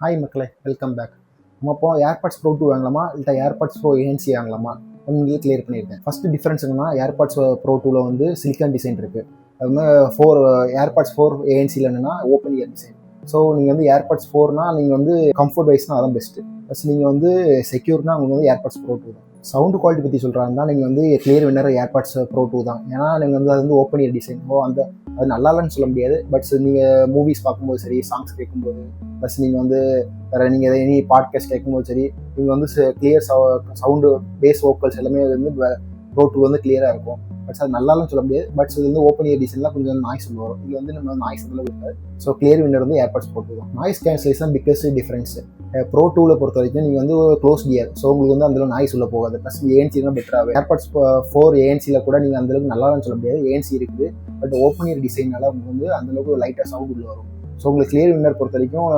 Hi மக்களே, welcome back. நம்ம இப்போ ஏர்பாட்ஸ் ப்ரோ 2 வாங்கலாமா இல்லை ஏர்பாட்ஸ் ப்ரோ ஏஎன்சி வாங்கலாமா உங்களுக்கு கிளியர் பண்ணியிருக்கேன். ஃபஸ்ட்டு டிஃப்ரென்ஸ் என்னன்னா, ஏர்பாட்ஸ் ப்ரோ 2ல வந்து சிலிக்கான் டிசைன் இருக்குது. அது மாதிரி ஏர்பாட்ஸ் 4 ஏஎன்சியில் என்னென்னா ஓப்பன் இயர் டிசைன். ஸோ நீங்கள் வந்து ஏர்பாட்ஸ் 4னா நீங்கள் வந்து கம்ஃபர்ட் வைஸ்னால் அதான் பெஸ்ட்டு. ப்ளஸ் நீங்கள் வந்து செக்யூர்னா உங்களுக்கு வந்து ஏர்பாட்ஸ் ப்ரோ 2 தான். சவுண்டு குவாலிட்டி பற்றி சொல்கிறாங்கன்னா நீங்கள் வந்து கிளியர் வின்னர் ஏர்பாட்ஸ் ப்ரோ 2 தான். ஏன்னா நீங்கள் வந்து அது வந்து ஓப்பன் இயர் டிசைன். அது நல்லா இல்லைன்னு சொல்ல முடியாது. பட் நீங்கள் மூவிஸ் பார்க்கும்போது சரி, சாங்ஸ் கேட்கும்போது, ப்ளஸ் நீங்கள் வந்து வேறு நீங்கள் எனி பாட்காஸ்ட் கேட்கும்போது சரி, நீங்கள் வந்து கிளியர் சவுண்டு பேஸ் வோக்கல்ஸ் எல்லாமே வந்து ப்ரோ 2 வந்து கிளியராக இருக்கும். பட்ஸ் அது நல்லாலும் சொல்ல முடியாது. பட்ஸ் இது வந்து ஓப்பன் இயர் டிசைன்லாம் கொஞ்சம் நாய்ஸ் வரும். இது வந்து நம்ம நாய்ஸ் வந்து இருக்காது. ஸோ கிளியர் வின்னர் வந்து ஏர்பாட்ஸ் ப்ரோ 2 தான். Noise cancellation biggest difference. Pro 2ல பொறுத்த வரைக்கும் நீங்கள் வந்து க்ளோஸ் இயர், ஸோ உங்களுக்கு வந்து அந்தளவு நாய்ஸ் உள்ள போகாது. ப்ளஸ் ஏஎன்சி தான் பெட்டராகவே. ஏர்பாட்ஸ் 4 ஏஎன்சியில் கூட நீங்கள் அந்தளவுக்கு நல்லான்னு சொல்ல முடியாது. ஏஎன்சி இருக்குது, பட் ஓப்பன் இயர் டிசைனால உங்களுக்கு வந்து அந்தளவுக்கு லைட்டாக சவுண்ட் உள்ள வரும். ஸோ உங்களுக்கு கிளியர் வின்னர் பொறுத்த வரைக்கும்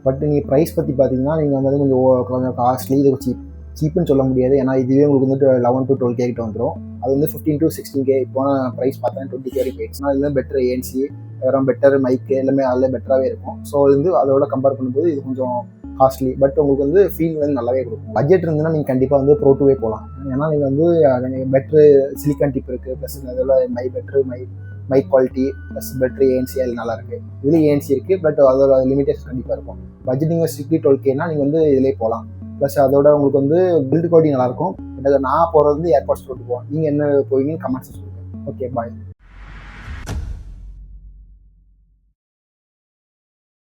பட் நீங்கள் ப்ரைஸ் பற்றி பார்த்தீங்கன்னா நீங்கள் வந்து கொஞ்சம் காஸ்ட்லி, இது சீப்புன்னு சொல்ல முடியாது. ஏன்னா இதுவே உங்களுக்கு வந்துட்டு 11 to 12K கிட்ட வந்துடும். அது வந்து 15 to 16K போன ப்ரைஸ் பார்த்தா 20K வரைக்கும் போயிடுச்சு. இதுதான் பெட்டர் ஏஎன்சி, வேறு பெட்டர் மைக்கு எல்லாமே அதில் பெட்டராகவே இருக்கும். ஸோ இது வந்து அதோட கம்பேர் பண்ணும்போது இது கொஞ்சம் காஸ்ட்லி, பட் உங்களுக்கு வந்து ஃபீல் வந்து நல்லாவே கொடுக்கும். பட்ஜெட் இருந்ததுன்னா நீங்கள் கண்டிப்பாக வந்து ப்ரோ 2வே போகலாம். ஏன்னா நீங்கள் வந்து பெட்ரு சிலிக்கான் டிப் இருக்குது, ப்ளஸ் அதோட மைக் குவாலிட்டி ப்ளஸ் பெட்ரு ஏஎன்சி அது நல்லா இருக்குது. இதுலேயும் ஏஎன்சி இருக்குது, பட் அதோட லிமிடேஷன் கண்டிப்பாக இருக்கும். பட்ஜெட் நீங்கள் 12K நீங்கள் வந்து இதிலே போகலாம். ப்ளஸ் அதோட உங்களுக்கு வந்து பில்டு குவாலிட்டி நல்லாயிருக்கும். நான் போகிறது வந்து ஏர்பாட்ஸ் ப்ரோ 2 போவோம். நீங்கள் என்ன போவீங்கன்னு கமெண்ட்ஸ் சொல்லுங்கள். ஓகே, பாய்.